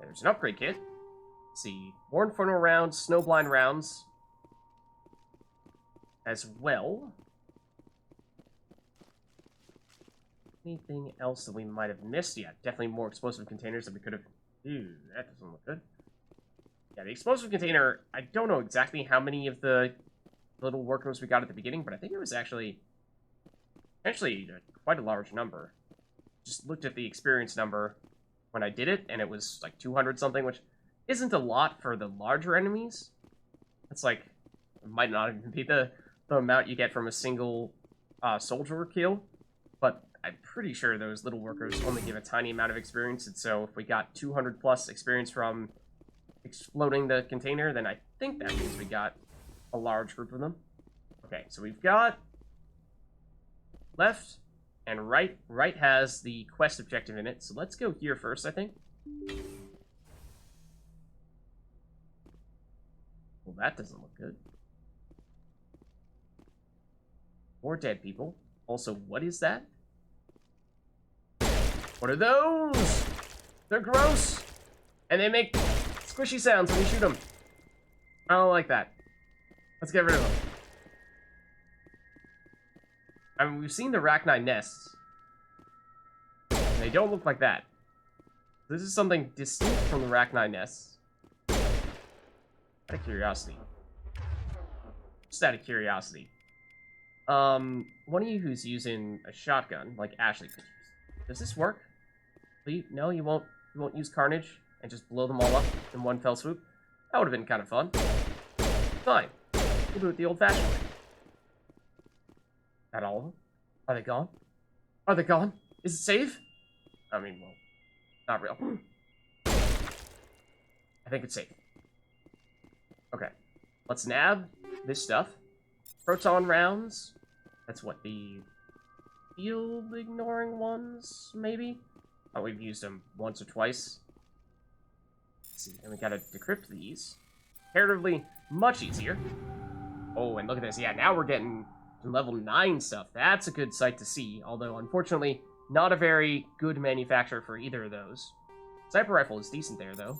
There's an upgrade kit. Let's see. More Inferno rounds, Snowblind rounds. As well. Anything else that we might have missed? Yeah, definitely more explosive containers that we could have... Ooh, that doesn't look good. Yeah, the explosive container, I don't know exactly how many of the little workers we got at the beginning, but I think it was actually quite a large number. Just looked at the experience number when I did it, and it was like 200 something, which isn't a lot for the larger enemies. It's like, it might not even be the amount you get from a single soldier kill, but I'm pretty sure those little workers only give a tiny amount of experience, and so if we got 200 plus experience from exploding the container, then I think that means we got a large group of them. Okay, so we've got left and right. Right has the quest objective in it, so let's go here first, I think. Well, that doesn't look good. More dead people. Also, what is that? What are those? They're gross! And they make squishy sounds when you shoot them. I don't like that. Let's get rid of them. I mean, we've seen the Arachnite nests. And they don't look like that. This is something distinct from the Arachnite nests. Out of curiosity. Just out of curiosity. One of you who's using a shotgun, like Ashley could use. Does this work? No, you won't use Carnage and just blow them all up in one fell swoop? That would have been kind of fun. Fine. We'll do it the old-fashioned way. At all of them? Are they gone? Are they gone? Is it safe? I mean, well, not real. I think it's safe. Okay. Let's nab this stuff. Proton rounds. That's what, the field-ignoring ones, maybe? Oh, we've used them once or twice. Let's see, and we gotta decrypt these. Comparatively, much easier. Oh, and look at this. Yeah, now we're getting level 9 stuff. That's a good sight to see, although, unfortunately, not a very good manufacturer for either of those. Sniper rifle is decent there, though.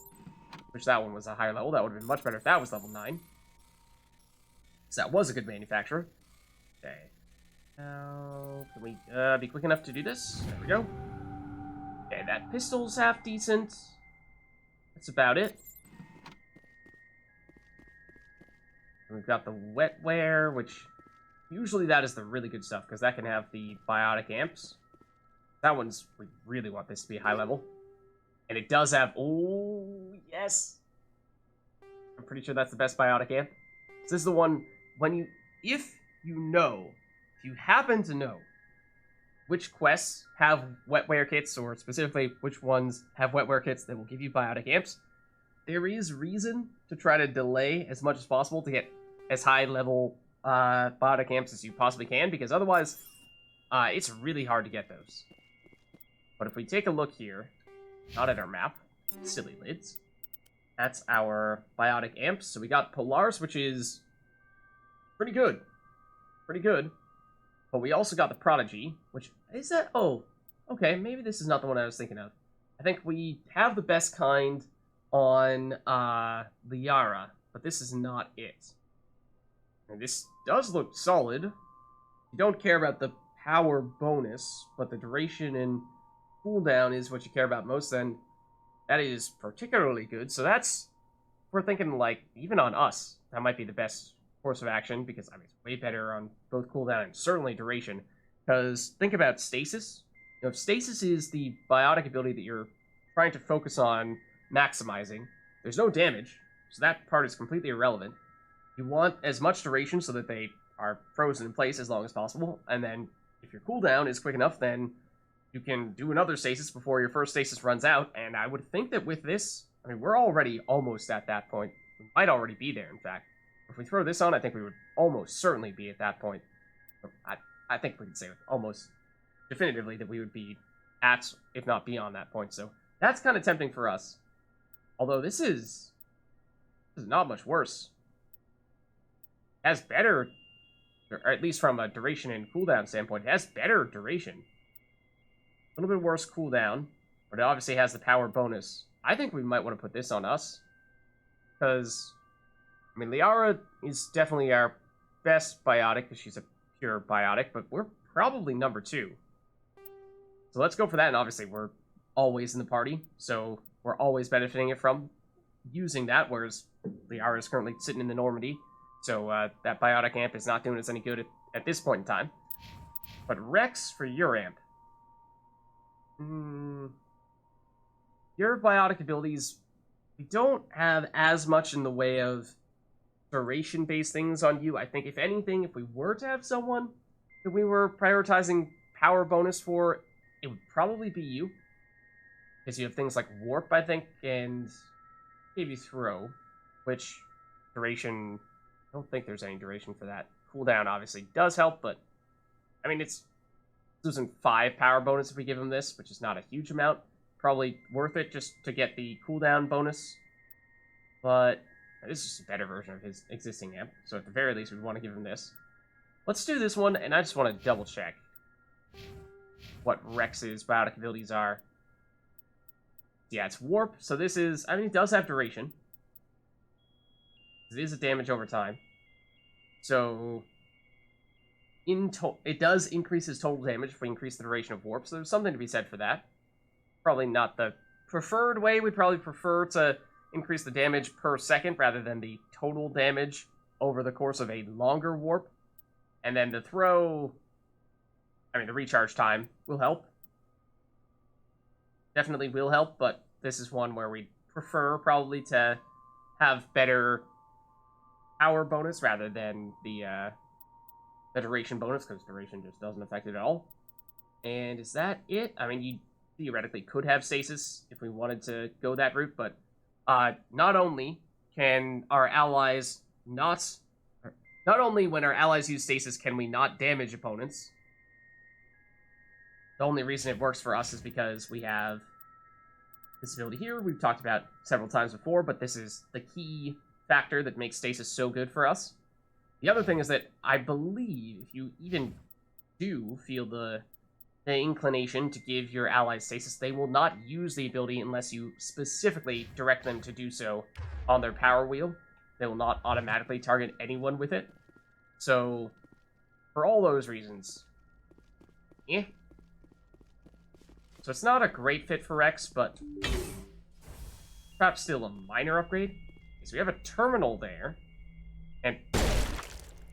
Which that one was a higher level. That would have been much better if that was level 9. So that was a good manufacturer. Okay. Now, can we be quick enough to do this? There we go. Okay, that pistol's half decent. That's about it. And we've got the wetware, which usually that is the really good stuff, because that can have the biotic amps. That one's, we really want this to be high level. And it does have, oh, yes! I'm pretty sure that's the best biotic amp. So this is the one, when you, if you happen to know which quests have wetware kits, or specifically which ones have wetware kits that will give you biotic amps, there is reason to try to delay as much as possible to get as high level biotic amps as you possibly can, because otherwise it's really hard to get those. But if we take a look here, not at our map, silly lids, that's our biotic amps. So we got Polaris, which is pretty good. Pretty good. But we also got the Prodigy, which is that... Oh, okay, maybe this is not the one I was thinking of. I think we have the best kind on the Yara, but this is not it. And this does look solid. You don't care about the power bonus, but the duration and cooldown is what you care about most, then that is particularly good. So that's... We're thinking, like, even on us, that might be the best course of action, because I mean, it's way better on both cooldown and certainly duration. Because think about stasis. You know, if stasis is the biotic ability that you're trying to focus on maximizing, there's no damage, so that part is completely irrelevant. You want as much duration so that they are frozen in place as long as possible, and then if your cooldown is quick enough, then you can do another stasis before your first stasis runs out. And I would think that with this, I mean, we're already almost at that point. We might already be there, in fact. If we throw this on, I think we would almost certainly be at that point. I think we can say almost definitively that we would be at, if not beyond that point. So that's kind of tempting for us. Although this is not much worse. It has better, or at least from a duration and cooldown standpoint, it has better duration. A little bit worse cooldown, but it obviously has the power bonus. I think we might want to put this on us. Because, I mean, Liara is definitely our best biotic, because she's a pure biotic, but we're probably number 2. So let's go for that, and obviously we're always in the party, so we're always benefiting it from using that, whereas Liara is currently sitting in the Normandy, so that biotic amp is not doing us any good at this point in time. But Rex for your amp. Your biotic abilities, we don't have as much in the way of duration-based things on you. I think, if anything, if we were to have someone that we were prioritizing power bonus for, it would probably be you. Because you have things like Warp, I think, and maybe Throw, which duration, I don't think there's any duration for that. Cooldown obviously does help, but, I mean, it's losing 5 power bonus if we give him this, which is not a huge amount. Probably worth it just to get the cooldown bonus. But this is just a better version of his existing amp, so at the very least we want to give him this. Let's do this one, and I just want to double check what Rex's biotic abilities are. Yeah, it's Warp, so this is, I mean, it does have duration. It is a damage over time. So, it does increase his total damage if we increase the duration of Warp, so there's something to be said for that. Probably not the preferred way. We'd probably prefer to increase the damage per second rather than the total damage over the course of a longer Warp. And then the Throw, I mean, the recharge time will help. Definitely will help, but this is one where we'd prefer probably to have better power bonus rather than the duration bonus, because duration just doesn't affect it at all. And is that it? I mean, you theoretically could have stasis if we wanted to go that route, but not only can our allies not only when our allies use stasis can we not damage opponents. The only reason it works for us is because we have this ability here we've talked about several times before, but this is the key factor that makes stasis so good for us. The other thing is that I believe if you even do feel the inclination to give your allies stasis, they will not use the ability unless you specifically direct them to do so on their power wheel. They will not automatically target anyone with it. So, for all those reasons, eh. So it's not a great fit for Rex, but perhaps still a minor upgrade. So we have a terminal there, and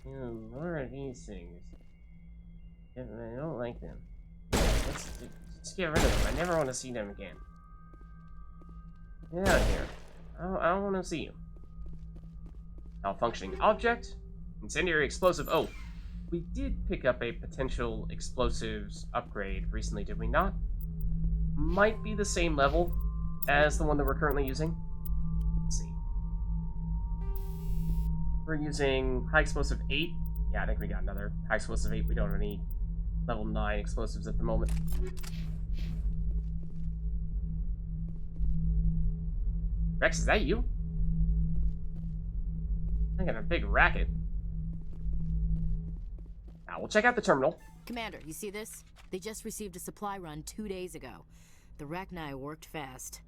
more of these things. I don't like them. Let's get rid of them. I never want to see them again. Get out of here. I don't want to see you. Malfunctioning object. Incendiary explosive. Oh, we did pick up a potential explosives upgrade recently, did we not? Might be the same level as the one that we're currently using. Let's see. We're using high explosive 8. Yeah, I think we got another high explosive 8. We don't have any level 9 explosives at the moment. Rex, is that you? I got a big racket. Now, we'll check out the terminal. Commander, you see this? They just received a supply run 2 days ago. The Rachni worked fast.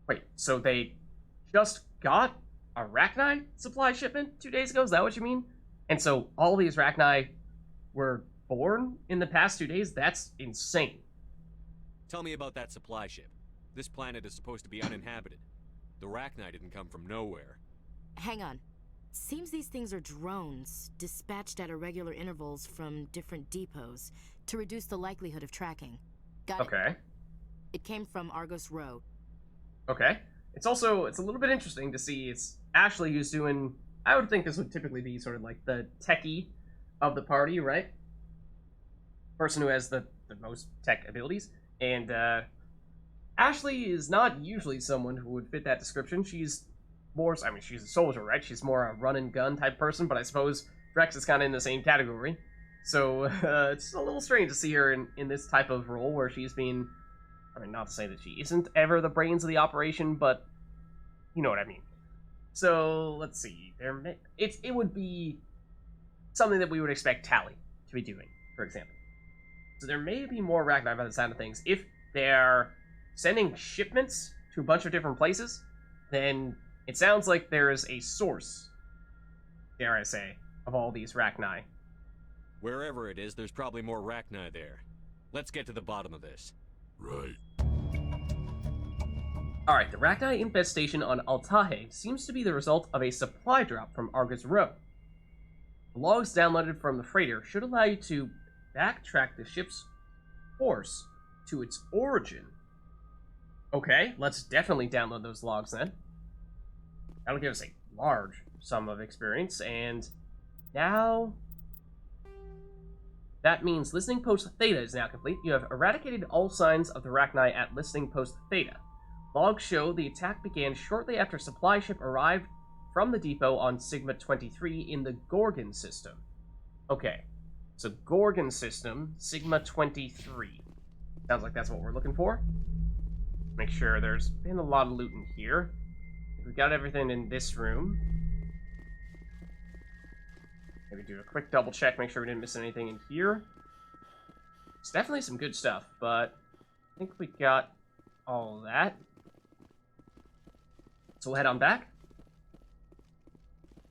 Wait, so they just got a Rachni supply shipment 2 days ago? Is that what you mean? And so all these Rachni were born in the past 2 days? That's insane. Tell me about that supply ship. This planet is supposed to be uninhabited. The Rachni didn't come from nowhere. Hang on. Seems these things are drones, dispatched at irregular intervals from different depots to reduce the likelihood of tracking. Got it? Okay. It came from Argos Road. Okay. It's a little bit interesting to see it's Ashley who's doing, I would think this would typically be sort of like the techie of the party, right? Person who has the most tech abilities. And Ashley is not usually someone who would fit that description. She's more, I mean, she's a soldier, right? She's more a run and gun type person, but I suppose Rex is kind of in the same category. So it's a little strange to see her in this type of role where she's been, I mean, not to say that she isn't ever the brains of the operation, but you know what I mean. So let's see. It would be something that we would expect Tally to be doing, for example. So there may be more Rachni by the sound of things if they're sending shipments to a bunch of different places, then it sounds like there is a source, dare I say, of all these Rachni. Wherever it is, there's probably more Rachni there. Let's get to the bottom of this. Right. Alright, the Rachni infestation on Altahe seems to be the result of a supply drop from Argus Row. The logs downloaded from the freighter should allow you to backtrack the ship's course to its origin. Okay, let's definitely download those logs then. That'll give us a large sum of experience, and now that means Listening Post Theta is now complete. You have eradicated all signs of the Rachni at Listening Post Theta. Logs show the attack began shortly after a supply ship arrived from the depot on Sigma 23 in the Gorgon system. Okay, so Gorgon system, Sigma 23. Sounds like that's what we're looking for. Make sure there's been a lot of loot in here. We've got everything in this room. Maybe do a quick double check, make sure we didn't miss anything in here. It's definitely some good stuff, but I think we got all that. So we'll head on back.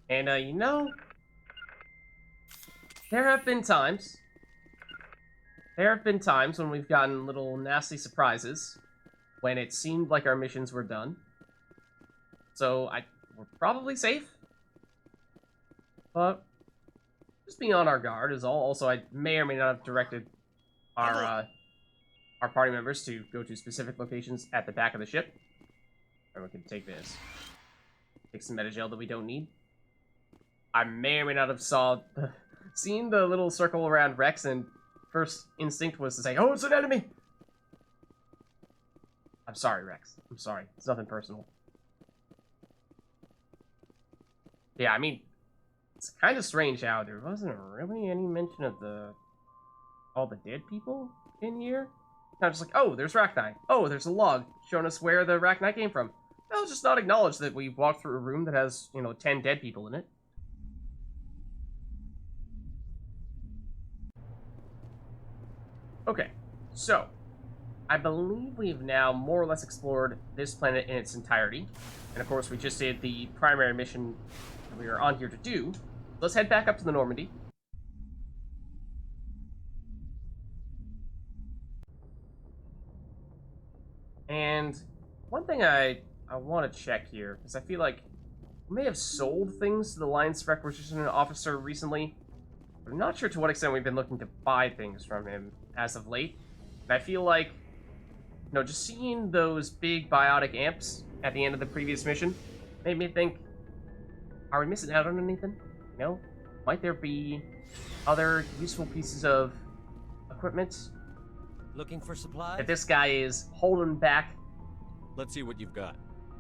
And, you know, there have been times when we've gotten little nasty surprises when it seemed like our missions were done. So we're probably safe. But just be on our guard is all. Also, I may or may not have directed our party members to go to specific locations at the back of the ship. Or we can take this. Take some metagel that we don't need. I may or may not have seen the little circle around Rex, and first instinct was to say, "Oh, it's an enemy!" I'm sorry, Rex. I'm sorry. It's nothing personal. Yeah, I mean, it's kind of strange how there wasn't really any mention of all the dead people in here. Kind of just like, oh, there's Rachni. Oh, there's a log showing us where the Rachni came from. I'll just not acknowledge that we walked through a room that has, 10 dead people in it. Okay, so I believe we've now more or less explored this planet in its entirety. And of course, we just did the primary mission that we were on here to do. Let's head back up to the Normandy. And one thing I want to check here, because I feel like we may have sold things to the Alliance Requisition Officer recently, but I'm not sure to what extent we've been looking to buy things from him as of late. And I feel like, just seeing those big biotic amps at the end of the previous mission made me think, are we missing out on anything? Might there be other useful pieces of equipment Looking for supplies? that this guy is holding back? Let's see what you've got.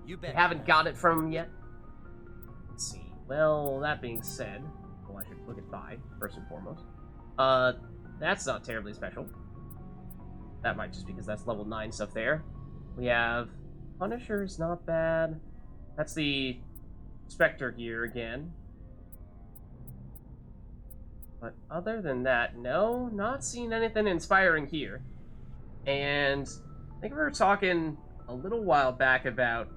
You We bet. haven't got it from him yet. Let's see. Well, that being said, I should look at buy first and foremost. That's not terribly special. That might just because that's level 9 stuff there. We have Punisher's not bad. That's the Spectre gear again. But other than that, no, not seeing anything inspiring here. And I think we were talking a little while back about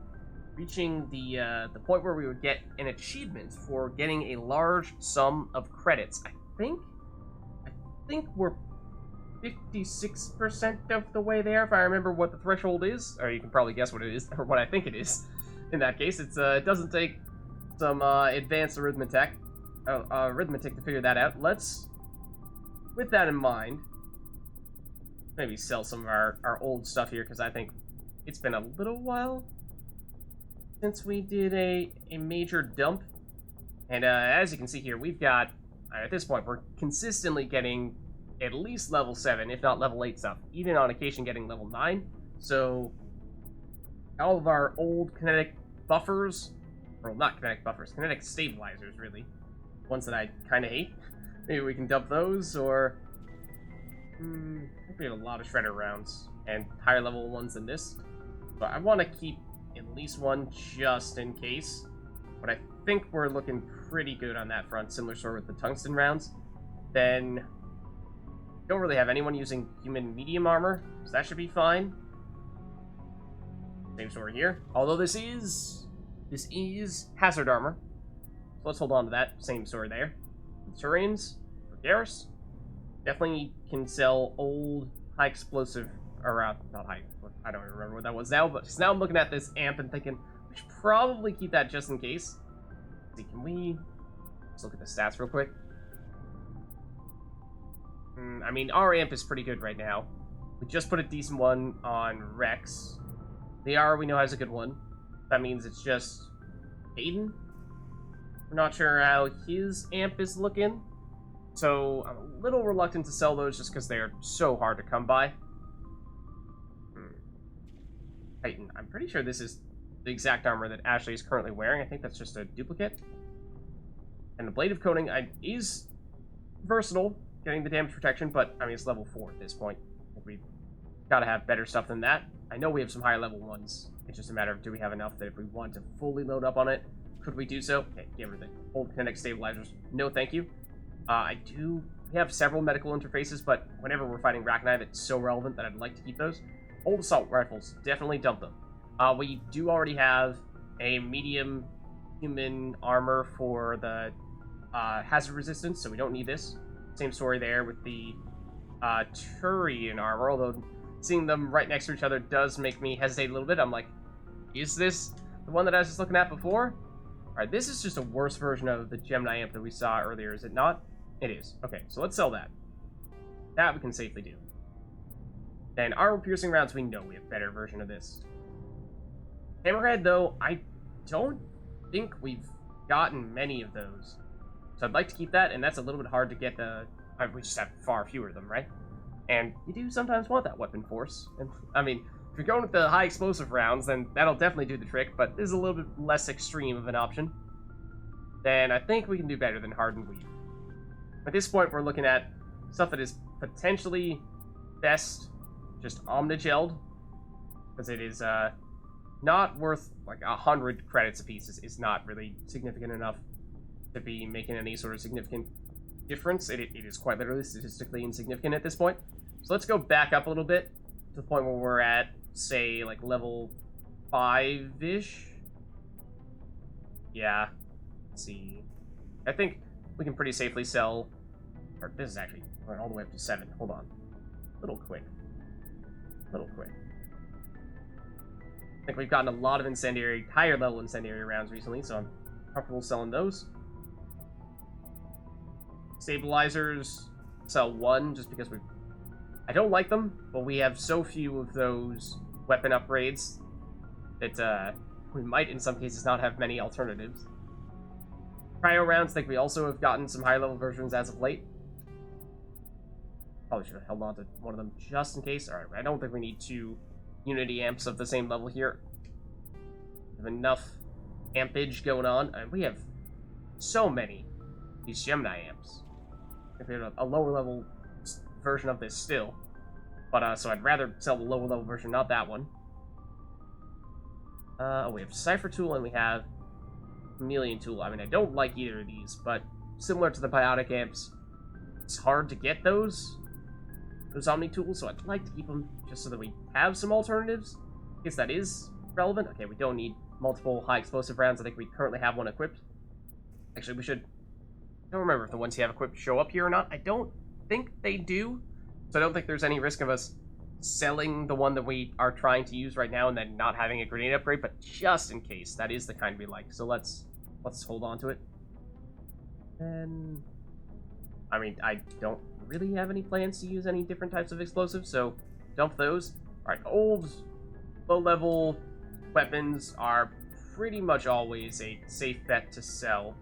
reaching the point where we would get an achievement for getting a large sum of credits. I think we're 56% of the way there, if I remember what the threshold is. Or you can probably guess what it is, or what I think it is. In that case, it doesn't take some advanced arithmetic to figure that out. Let's, with that in mind, maybe sell some of our old stuff here, because I think it's been a little while since we did a major dump. And as you can see here, we've got, at this point, we're consistently getting at least level 7, if not level 8 stuff, even on occasion getting level 9. So all of our old kinetic buffers, or not kinetic buffers, kinetic stabilizers, really, ones that I kind of hate, maybe we can dump those, or I think we have a lot of shredder rounds and higher level ones than this, but I want to keep at least one just in case. But I think we're looking pretty good on that front, similar sort of with the tungsten rounds. Then don't really have anyone using human medium armor, so that should be fine. Same story here. Although this is hazard armor. So let's hold on to that. Same story there. Turians for Garrus. Definitely can sell old high explosive, or not high, I don't even remember what that was now, but now I'm looking at this amp and thinking, we should probably keep that just in case. Let's see, can we, let's look at the stats real quick. I mean, our amp is pretty good right now. We just put a decent one on Rex. The R we know has a good one. That means it's just Aiden. We're not sure how his amp is looking. So I'm a little reluctant to sell those just because they're so hard to come by. Titan, I'm pretty sure this is the exact armor that Ashley is currently wearing. I think that's just a duplicate. And the Blade of Coating is versatile, getting the damage protection, but I mean, it's level 4 at this point. I think we've got to have better stuff than that. I know we have some higher level ones. It's just a matter of do we have enough that if we want to fully load up on it, could we do so? Okay, give her the old kinetic stabilizers. No, thank you. We have several medical interfaces, but whenever we're fighting Rachni, it's so relevant that I'd like to keep those. Old assault rifles, definitely dump them. We do already have a medium human armor for the hazard resistance, so we don't need this. Same story there with the Turian armor, although seeing them right next to each other does make me hesitate a little bit. I'm like, is this the one that I was just looking at before? Alright, this is just a worse version of the Gemini amp that we saw earlier, is it not? It is. Okay, so let's sell that. That we can safely do. Then armor-piercing rounds, we know we have a better version of this. Hammerhead, though, I don't think we've gotten many of those. So I'd like to keep that, and that's a little bit hard to get the... we just have far fewer of them, right? And you do sometimes want that weapon force. And I mean, if you're going with the high explosive rounds, then that'll definitely do the trick, but this is a little bit less extreme of an option. Then I think we can do better than Hardened Weave. At this point, we're looking at stuff that is potentially best just omnigelled, because it is not worth like 100 credits apiece. Is not really significant enough to be making any sort of significant difference. It is quite literally statistically insignificant at this point. So let's go back up a little bit to the point where we're at, say, like level 5-ish. Yeah. Let's see. I think we can pretty safely sell... Or this is actually going all the way up to 7. Hold on. Little quick. I think we've gotten a lot of incendiary, higher level incendiary rounds recently, so I'm comfortable selling those. Stabilizers, sell 1 just because I don't like them, but we have so few of those weapon upgrades that we might in some cases not have many alternatives. Cryo rounds, I think we also have gotten some higher level versions as of late. Probably should have held on to one of them just in case. Alright, I don't think we need 2 Unity amps of the same level here. We have enough ampage going on. We have so many of these Gemini amps. If we have a lower level version of this still. But, so I'd rather sell the lower level version, not that one. We have Cypher Tool and we have Chameleon Tool. I mean, I don't like either of these, but similar to the Biotic amps, it's hard to get those Omni tools, so I'd like to keep them just so that we have some alternatives. I guess that is relevant. Okay, we don't need multiple high explosive rounds. I think we currently have one equipped. Actually, we should... I don't remember if the ones you have equipped show up here or not. I don't think they do, so I don't think there's any risk of us selling the one that we are trying to use right now and then not having a grenade upgrade, but just in case, that is the kind we like. So let's hold on to it. And... I mean, I don't really have any plans to use any different types of explosives, so dump those. Alright, old, low-level weapons are pretty much always a safe bet to sell.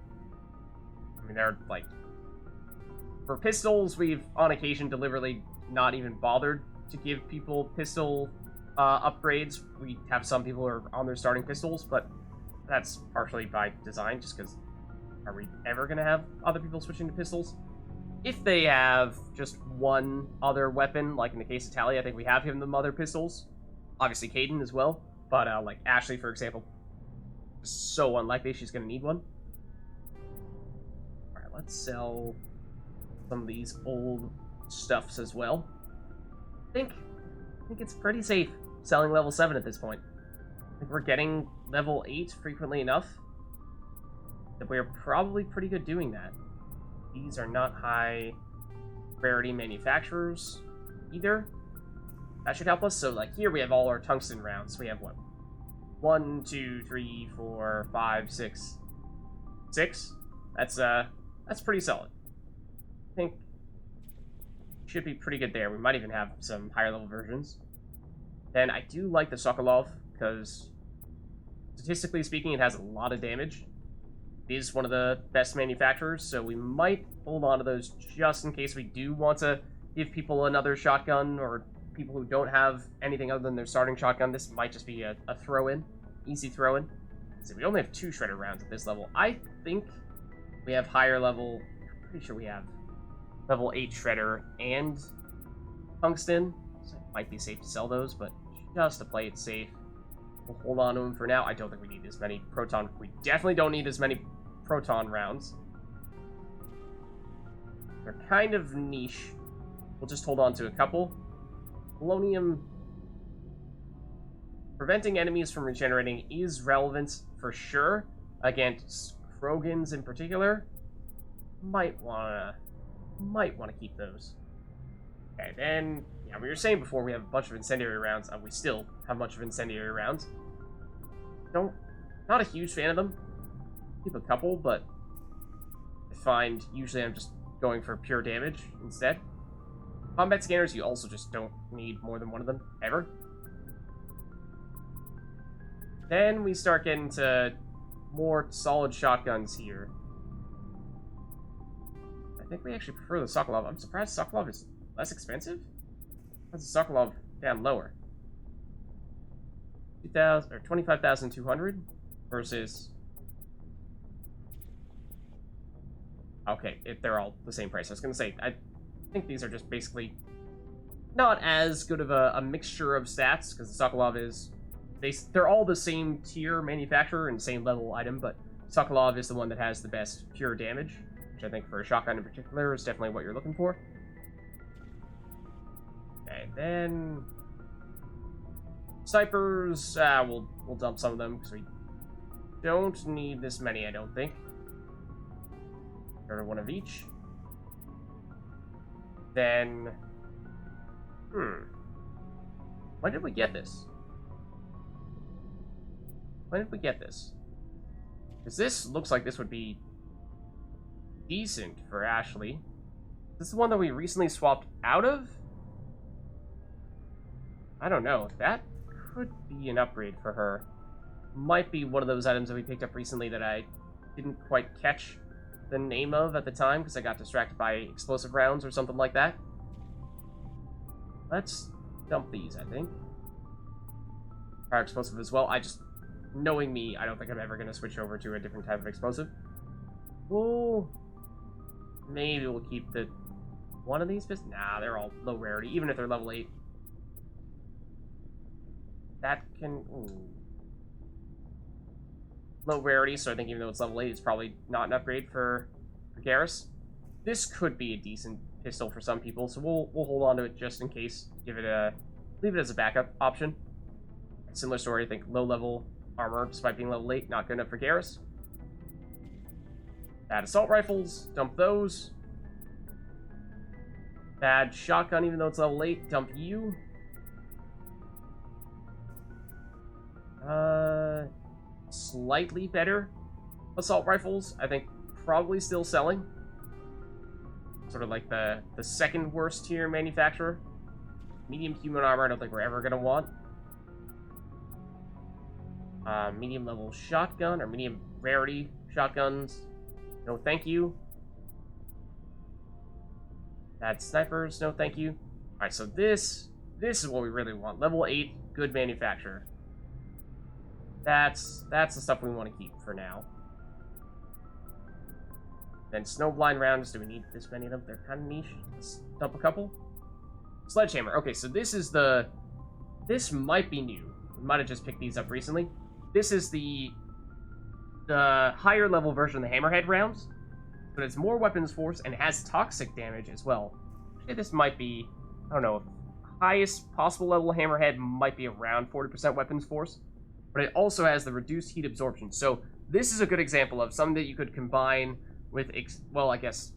I mean, they're, like... For pistols, we've, on occasion, deliberately not even bothered to give people pistol upgrades. We have some people who are on their starting pistols, but that's partially by design, just because are we ever going to have other people switching to pistols? If they have just one other weapon, like in the case of Tally, I think we have given them other pistols. Obviously Caden as well, but like Ashley, for example, is so unlikely she's going to need one. Alright, let's sell some of these old stuffs as well. I think it's pretty safe selling level 7 at this point. I think we're getting level 8 frequently enough that we're probably pretty good doing that. These are not high rarity manufacturers either. That should help us. So, like, here we have all our tungsten rounds. We have what? 1, 2, 3, 4, 5, 6. 6? That's pretty solid. I think should be pretty good there. We might even have some higher level versions. Then I do like the Sokolov because statistically speaking, it has a lot of damage. It is one of the best manufacturers, so we might hold on to those just in case we do want to give people another shotgun, or people who don't have anything other than their starting shotgun. This might just be a throw-in, easy throw-in. So we only have 2 shredder rounds at this level. I think we have higher level, I'm pretty sure we have level 8 shredder and tungsten, so it might be safe to sell those, but just to play it safe, we'll hold on to them for now. I don't think we need as many proton. We definitely don't need as many proton rounds. They're kind of niche. We'll just hold on to a couple. Polonium. Preventing enemies from regenerating is relevant for sure. Against Krogans in particular. Might wanna keep those. Okay, then yeah, we were saying before we have a bunch of incendiary rounds. We still have a bunch of incendiary rounds. Not a huge fan of them. Keep a couple, but I find usually I'm just going for pure damage instead. Combat scanners, you also just don't need more than one of them, ever. Then we start getting to more solid shotguns here. I think we actually prefer the Sokolov. I'm surprised Sokolov is less expensive. That's the Sokolov down lower. 2,000 or 25,200 versus. Okay, they're all the same price. I was gonna say, I think these are just basically not as good of a mixture of stats, because the Sokolov is, they're all the same tier manufacturer and same level item, but Sokolov is the one that has the best pure damage, which I think for a shotgun in particular is definitely what you're looking for. Okay, then snipers, we'll dump some of them because we don't need this many, I don't think. Or one of each. Then, when did we get this? When did we get this? Because this looks like this would be decent for Ashley. Is this the one that we recently swapped out of? I don't know. That could be an upgrade for her. Might be one of those items that we picked up recently that I didn't quite catch the name of at the time because I got distracted by explosive rounds or something like that. Let's dump these, I think. Fire explosive as well. Knowing me, I don't think I'm ever going to switch over to a different type of explosive. Well, maybe we'll keep the one of these. Nah, they're all low rarity, even if they're level 8. That can... low rarity, so I think even though it's level 8, it's probably not an upgrade for Garrus. This could be a decent pistol for some people, so we'll hold on to it just in case. Leave it as a backup option. Similar story, I think low level armor, despite being level 8, not good enough for Garrus. Bad assault rifles, dump those. Bad shotgun, even though it's level 8, dump you. Slightly better assault rifles, I think probably still selling. Sort of like the second worst tier manufacturer. Medium human armor, I don't think we're ever gonna want. Medium level shotgun or medium rarity shotguns. No thank you. Bad snipers, no thank you. Alright, so this is what we really want. Level 8, good manufacturer. That's the stuff we want to keep for now. Then snowblind rounds, do we need this many of them? They're kind of niche. Let's dump a couple. Sledgehammer. Okay, so this might be new. We might have just picked these up recently. This is the higher level version of the hammerhead rounds, but it's more weapons force and has toxic damage as well. Actually, this might be, I don't know, highest possible level hammerhead might be around 40% weapons force. but it also has the reduced heat absorption. So this is a good example of something that you could combine with, well, I guess,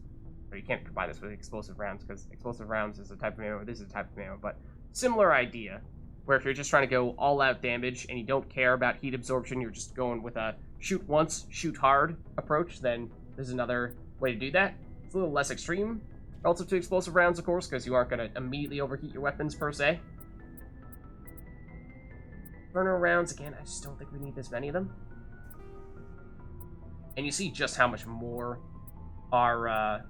or you can't combine this with explosive rounds, because explosive rounds is a type of ammo, this is a type of ammo, but similar idea, where if you're just trying to go all-out damage and you don't care about heat absorption, you're just going with a shoot once, shoot hard approach, then there's another way to do that. It's a little less extreme relative to explosive rounds, of course, because you aren't going to immediately overheat your weapons, per se. Burner rounds, again, I just don't think we need this many of them. And you see just how much more our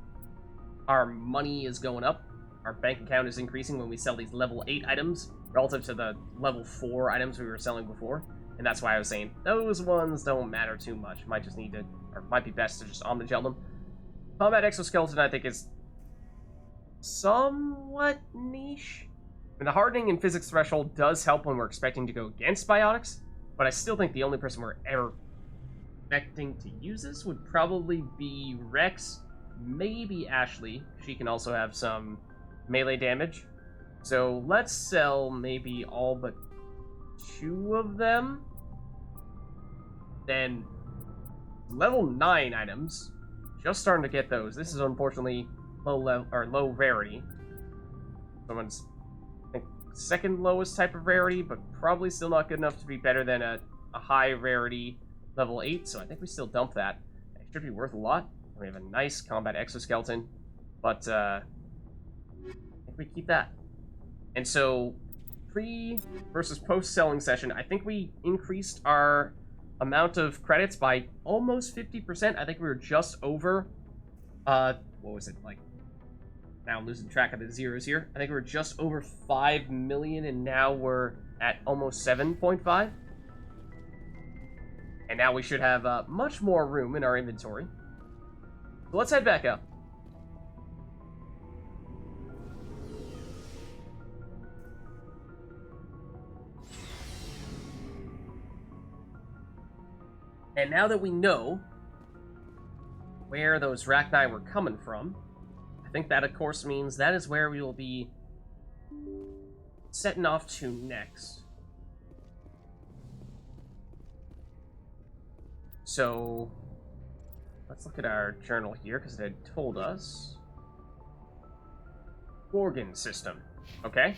money is going up. Our bank account is increasing when we sell these level 8 items relative to the level 4 items we were selling before. And that's why I was saying those ones don't matter too much. Might just need to, or might be best to just omnigel them. Combat exoskeleton, I think, is somewhat niche. And the hardening and physics threshold does help when we're expecting to go against biotics, but I still think the only person we're ever expecting to use this would probably be Rex, maybe Ashley. She can also have some melee damage. So let's sell maybe all but 2 of them. Then level 9 items. Just starting to get those. This is unfortunately low level or low rarity. Someone's, I think, second lowest type of rarity, but probably still not good enough to be better than a high rarity level 8. So I think we still dump that. It should be worth a lot. We have a nice combat exoskeleton, but I think we keep that. And so, pre versus post selling session, I think we increased our amount of credits by almost 50%. I think we were just over, what was it, like, now I'm losing track of the zeros here. I think we were just over 5 million, and now we're at almost 7.5. And now we should have much more room in our inventory. So let's head back up. And now that we know where those Rachni were coming from, I think that, of course, means that is where we will be setting off to next. So let's look at our journal here, because it had told us. Gorgon system. Okay.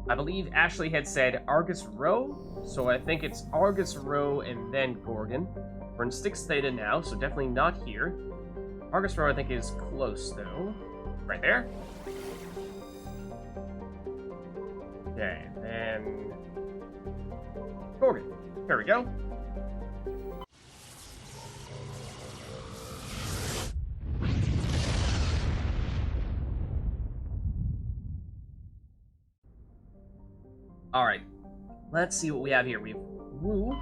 I believe Ashley had said Argus Row, so I think it's Argus Row and then Gorgon. We're in Styx Theta now, so definitely not here. Argus Row, I think, is close, though. Right there. Okay, then Gorgon. There we go. Alright, let's see what we have here. We have Wu.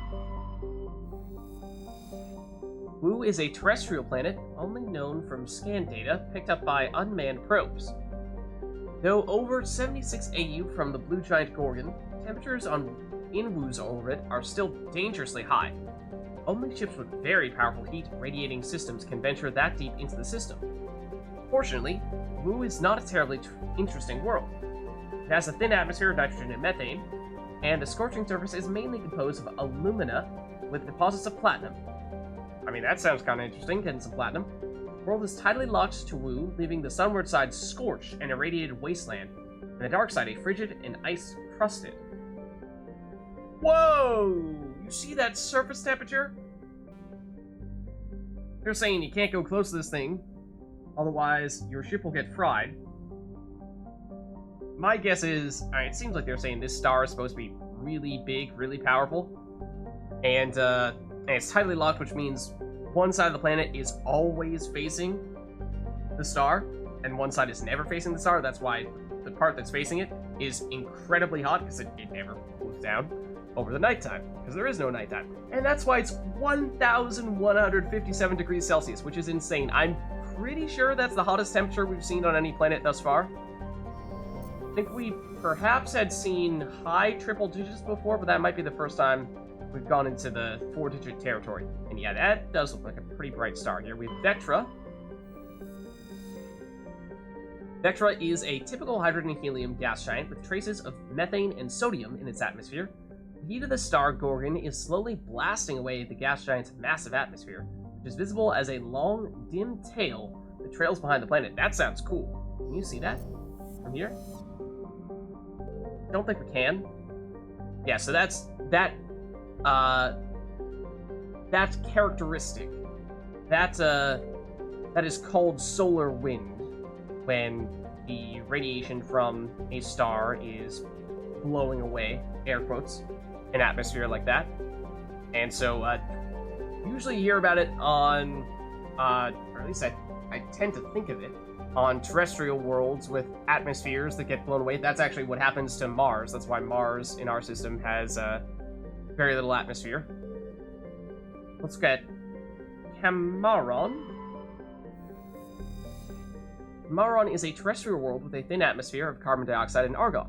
Wu is a terrestrial planet only known from scan data picked up by unmanned probes. Though over 76 AU from the blue giant Gorgon, temperatures in Wu's orbit are still dangerously high. Only ships with very powerful heat radiating systems can venture that deep into the system. Fortunately, Wu is not a terribly interesting world. It has a thin atmosphere of nitrogen and methane, and the scorching surface is mainly composed of alumina with deposits of platinum. I mean, that sounds kind of interesting, getting some platinum. The world is tidally locked to Wu, leaving the sunward side scorched and irradiated wasteland, and the dark side a frigid and ice-crusted. Whoa! You see that surface temperature? They're saying you can't go close to this thing, otherwise your ship will get fried. My guess is, it seems like they're saying this star is supposed to be really big, really powerful, and it's tidally locked, which means one side of the planet is always facing the star, and one side is never facing the star. That's why the part that's facing it is incredibly hot, because it never cools down over the nighttime, because there is no nighttime. And that's why it's 1,157 degrees Celsius, which is insane. I'm pretty sure that's the hottest temperature we've seen on any planet thus far. I think we perhaps had seen high triple digits before, but that might be the first time we've gone into the 4-digit territory. And yeah, that does look like a pretty bright star. Here we have Vectra. Vectra is a typical hydrogen and helium gas giant with traces of methane and sodium in its atmosphere. The heat of the star Gorgon is slowly blasting away the gas giant's massive atmosphere, which is visible as a long, dim tail that trails behind the planet. That sounds cool. Can you see that from here? I don't think we can. Yeah, so that's characteristic. That is called solar wind, when the radiation from a star is blowing away, air quotes, an atmosphere like that. And so, usually you hear about it on, or at least I tend to think of it, on terrestrial worlds with atmospheres that get blown away. That's actually what happens to Mars. That's why Mars in our system has very little atmosphere. Let's look at Camaron. Camaron is a terrestrial world with a thin atmosphere of carbon dioxide and argon.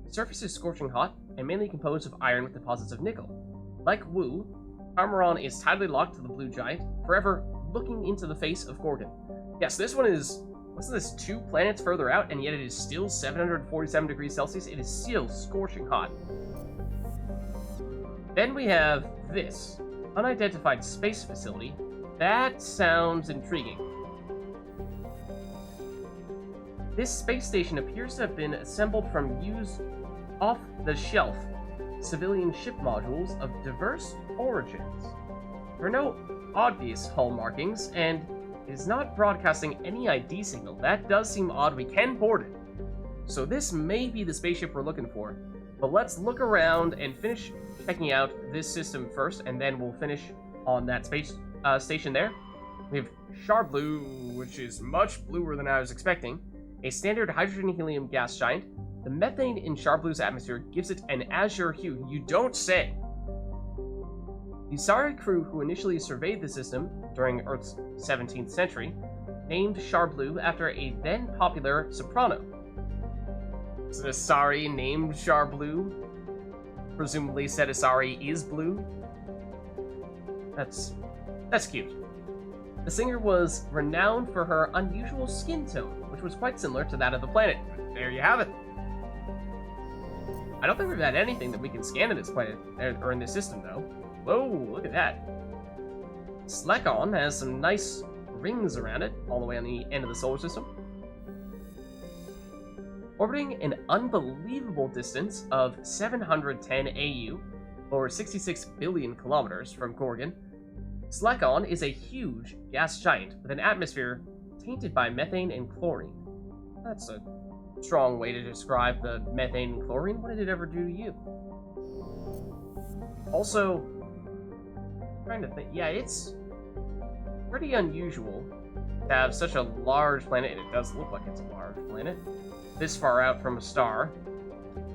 The surface is scorching hot and mainly composed of iron with deposits of nickel. Like Wu, Camaron is tidally locked to the blue giant, forever looking into the face of Gorgon. Yes, this one is, wasn't this 2 planets further out, and yet it is still 747 degrees Celsius? It is still scorching hot. Then we have this, unidentified space facility. That sounds intriguing. This space station appears to have been assembled from used off-the-shelf civilian ship modules of diverse origins. There are no obvious hull markings, and it is not broadcasting any ID signal. That does seem odd. We can board it. So this may be the spaceship we're looking for. But let's look around and finish checking out this system first, and then we'll finish on that space station there. We have Charblu, which is much bluer than I was expecting. A standard hydrogen-helium gas giant. The methane in Charblu's atmosphere gives it an azure hue. You don't say! The Sari crew who initially surveyed the system during Earth's 17th century named Charblu after a then-popular soprano. So the Sari named Charblu presumably said Asari is blue. That's cute. The singer was renowned for her unusual skin tone, which was quite similar to that of the planet. There you have it. I don't think we've had anything that we can scan in this planet, or in this system, though. Whoa, look at that. Slekon has some nice rings around it, all the way on the end of the solar system. Orbiting an unbelievable distance of 710 AU, or 66 billion kilometers from Gorgon, Slekon is a huge gas giant with an atmosphere tainted by methane and chlorine. That's a strong way to describe the methane and chlorine. What did it ever do to you? Also, I'm trying to think. Yeah, it's pretty unusual to have such a large planet, and it does look like it's a large planet, this far out from a star,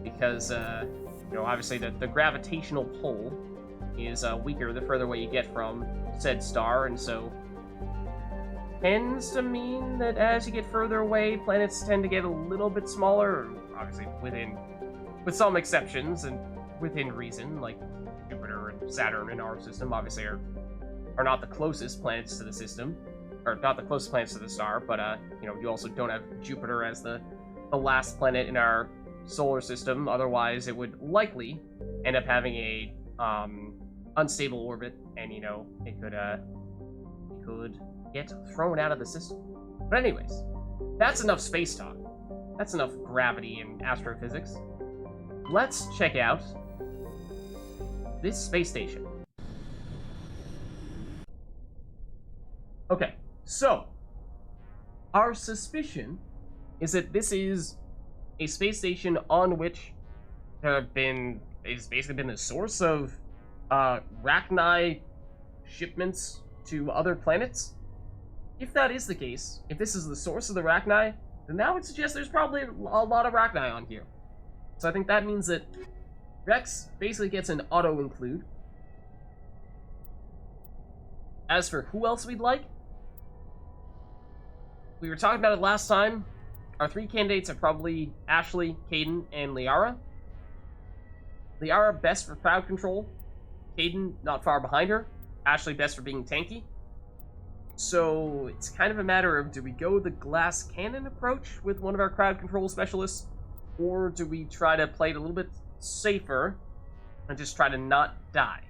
because, obviously the gravitational pull is weaker the further away you get from said star, and so tends to mean that as you get further away, planets tend to get a little bit smaller, obviously with some exceptions and within reason, like Jupiter and Saturn in our system obviously are not the closest planets to the system, or not the closest planets to the star, but you also don't have Jupiter as the last planet in our solar system. Otherwise it would likely end up having a unstable orbit, and it could get thrown out of the system. But anyways, that's enough space talk. That's enough gravity and astrophysics. Let's check out this space station. Okay, so our suspicion is that this is a space station on which it's basically been the source of Rachni shipments to other planets. If that is the case, if this is the source of the Rachni, then that would suggest there's probably a lot of Rachni on here. So I think that means that Rex basically gets an auto-include. As for who else we'd like, we were talking about it last time. Our 3 candidates are probably Ashley, Caden, and Liara. Liara best for crowd control. Caden not far behind her. Ashley best for being tanky. So it's kind of a matter of, do we go the glass cannon approach with one of our crowd control specialists, or do we try to play it a little bit safer and just try to not die?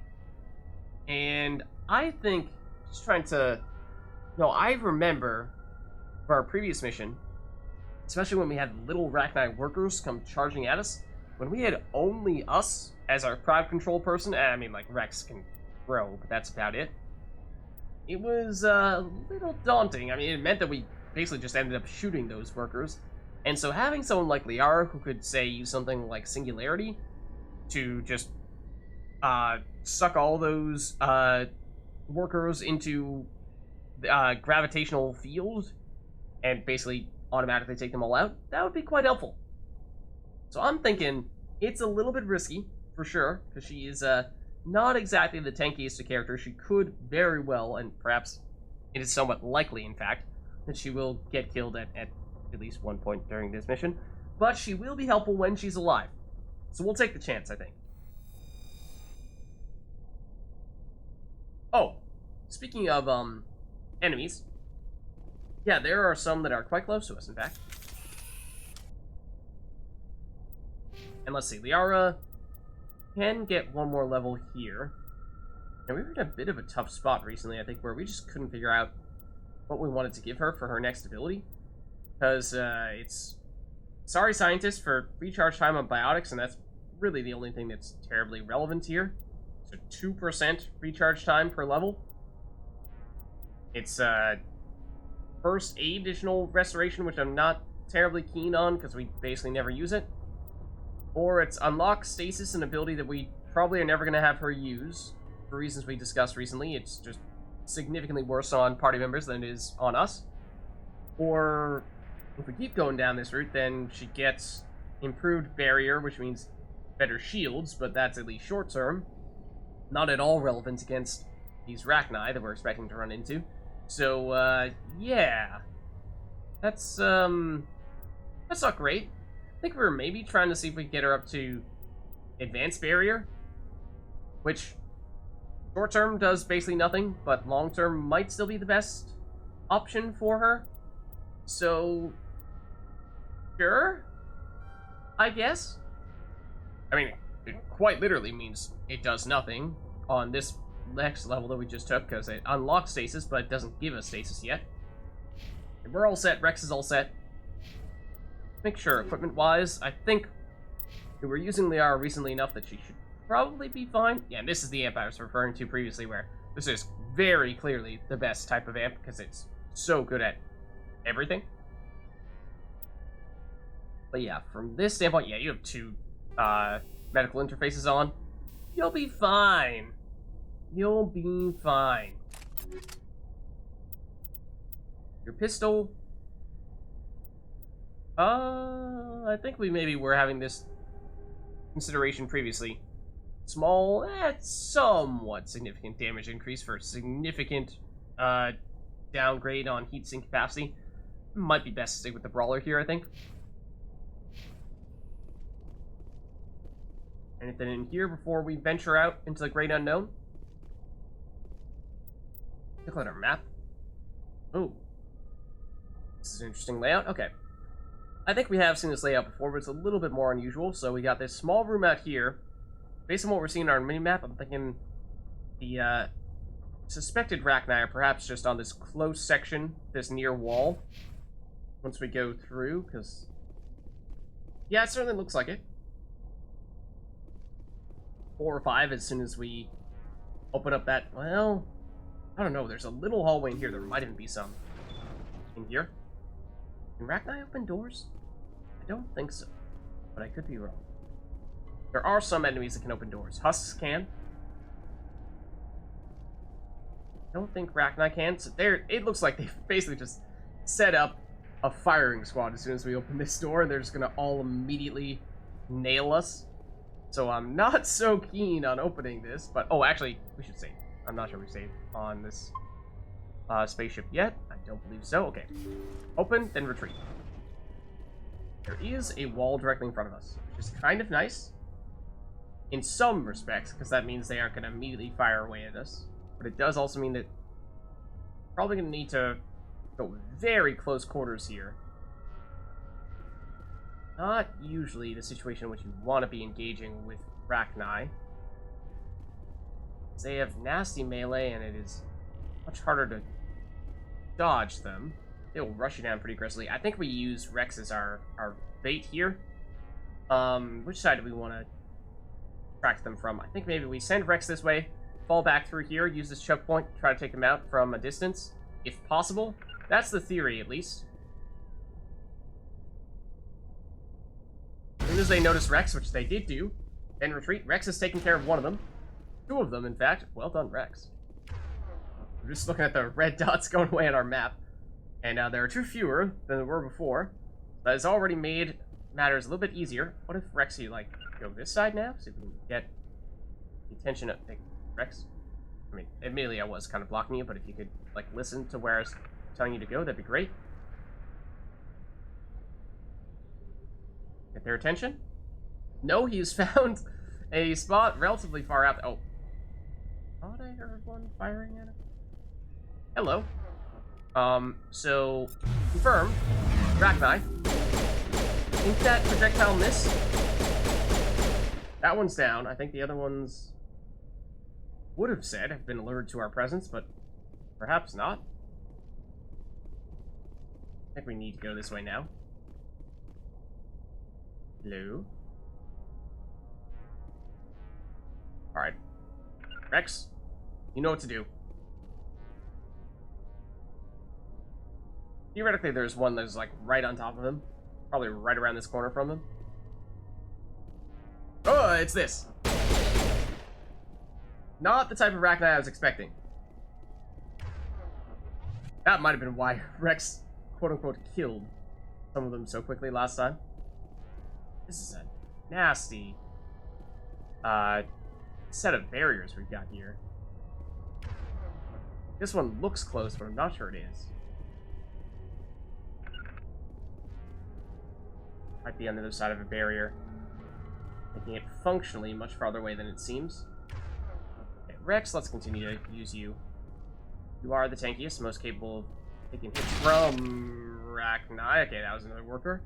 And I think just trying to... No, I remember for our previous mission, especially when we had little Rachni workers come charging at us, when we had only us as our crowd control person, I mean, like, Rex can grow, but that's about it. It was a little daunting. I mean, it meant that we basically just ended up shooting those workers. And so having someone like Liara who could, say, use something like Singularity to just suck all those workers into the gravitational field and basically automatically take them all out, that would be quite helpful. So I'm thinking it's a little bit risky, for sure, because she is not exactly the tankiest character. She could very well, and perhaps it is somewhat likely, in fact, that she will get killed at least one point during this mission. But she will be helpful when she's alive. So we'll take the chance, I think. Oh, speaking of enemies, yeah, there are some that are quite close to us, in fact. And let's see, Liara can get one more level here. And we were in a bit of a tough spot recently, I think, where we just couldn't figure out what we wanted to give her for her next ability. Because it's Sorry Scientist for recharge time on biotics, and that's really the only thing that's terribly relevant here. So 2% recharge time per level. It's first aid additional restoration, which I'm not terribly keen on because we basically never use it. Or it's unlock stasis, an ability that we probably are never going to have her use for reasons we discussed recently. It's just significantly worse on party members than it is on us. Or if we keep going down this route, then she gets improved barrier, which means better shields, but that's at least short term. Not at all relevant against these Rachni that we're expecting to run into. So, yeah. That's not great. I think we were maybe trying to see if we could get her up to advanced barrier, which short term does basically nothing, but long term might still be the best option for her. So, sure, I guess. I mean, it quite literally means it does nothing on this next level that we just took, because it unlocks stasis, but it doesn't give us stasis yet. And we're all set. Rex is all set. Make sure, equipment-wise, I think we were using Liara recently enough that she should probably be fine. Yeah, and this is the amp I was referring to previously, where this is very clearly the best type of amp, because it's so good at everything. But yeah, from this standpoint, yeah, you have two medical interfaces on. You'll be fine. You'll be fine. Your pistol... I think we maybe were having this consideration previously. Small, somewhat significant damage increase for significant downgrade on heatsink capacity. Might be best to stick with the brawler here, I think. Anything in here before we venture out into the great unknown? Look at our map. Oh. This is an interesting layout. Okay. I think we have seen this layout before, but it's a little bit more unusual. So we got this small room out here. Based on what we're seeing on our mini-map, I'm thinking the suspected Rachni are perhaps just on this close section, this near wall. Once we go through, because... yeah, it certainly looks like it. 4 or 5 as soon as we open up that... well, I don't know. There's a little hallway in here. There might even be some in here. Can Rachni open doors? I don't think so, but I could be wrong. There are some enemies that can open doors. Husks can. I don't think Rachni can. So there, it looks like they've basically just set up a firing squad as soon as we open this door, and they're just gonna all immediately nail us. So I'm not so keen on opening this, but... oh, actually, we should save. I'm not sure we saved on this spaceship yet. I don't believe so. Okay. Open, then retreat. There is a wall directly in front of us, which is kind of nice in some respects, because that means they aren't going to immediately fire away at us. But it does also mean that Probably going to need to go very close quarters here. Not usually the situation in which you want to be engaging with Rachni. They have nasty melee, and it is much harder to dodge them. They will rush you down pretty aggressively. I think we use Rex as our bait here. Which side do we want to track them from? I think maybe we send Rex this way, fall back through here, use this choke point, try to take them out from a distance, if possible. That's the theory, at least. As soon as they notice Rex, which they did do, then retreat. Rex has taken care of one of them. Two of them, in fact. Well done, Rex. We're just looking at the red dots going away on our map. And there are two fewer than there were before. That has already made matters a little bit easier. What if Rex, you, like, go this side now? See if we can get the attention of Rex. I mean, admittedly, I was kind of blocking you, but if you could, like, listen to where I was telling you to go, that'd be great. Get their attention? No, he's found a spot relatively far out. Oh. Thought I heard one firing at him. Hello. So, confirmed. Rachni. Think that projectile missed? That one's down. I think the other ones would have said have been alerted to our presence, but perhaps not. I think we need to go this way now. Hello? Alright. Rex, you know what to do. Theoretically, there's one that's, like, right on top of him. Probably right around this corner from him. Oh, it's this. Not the type of Rachni I was expecting. That might have been why Rex, quote-unquote, killed some of them so quickly last time. This is a nasty set of barriers we've got here. This one looks close, but I'm not sure it is. Might be on the other side of a barrier, making it functionally much farther away than it seems. Okay, Rex, let's continue to use you. You are the tankiest, most capable of taking hits from Rachni. Okay, that was another worker.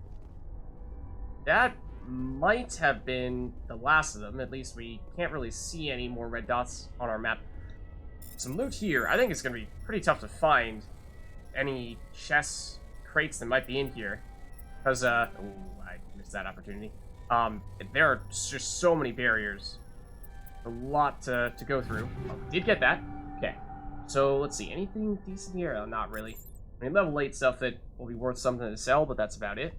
That might have been the last of them. At least we can't really see any more red dots on our map. Some loot here. I think it's going to be pretty tough to find any chests, crates that might be in here. Because, oh, I missed that opportunity. There are just so many barriers. A lot to go through. Oh, did get that. Okay. So, let's see. Anything decent here? Oh, not really. I mean, level 8 stuff that will be worth something to sell, but that's about it.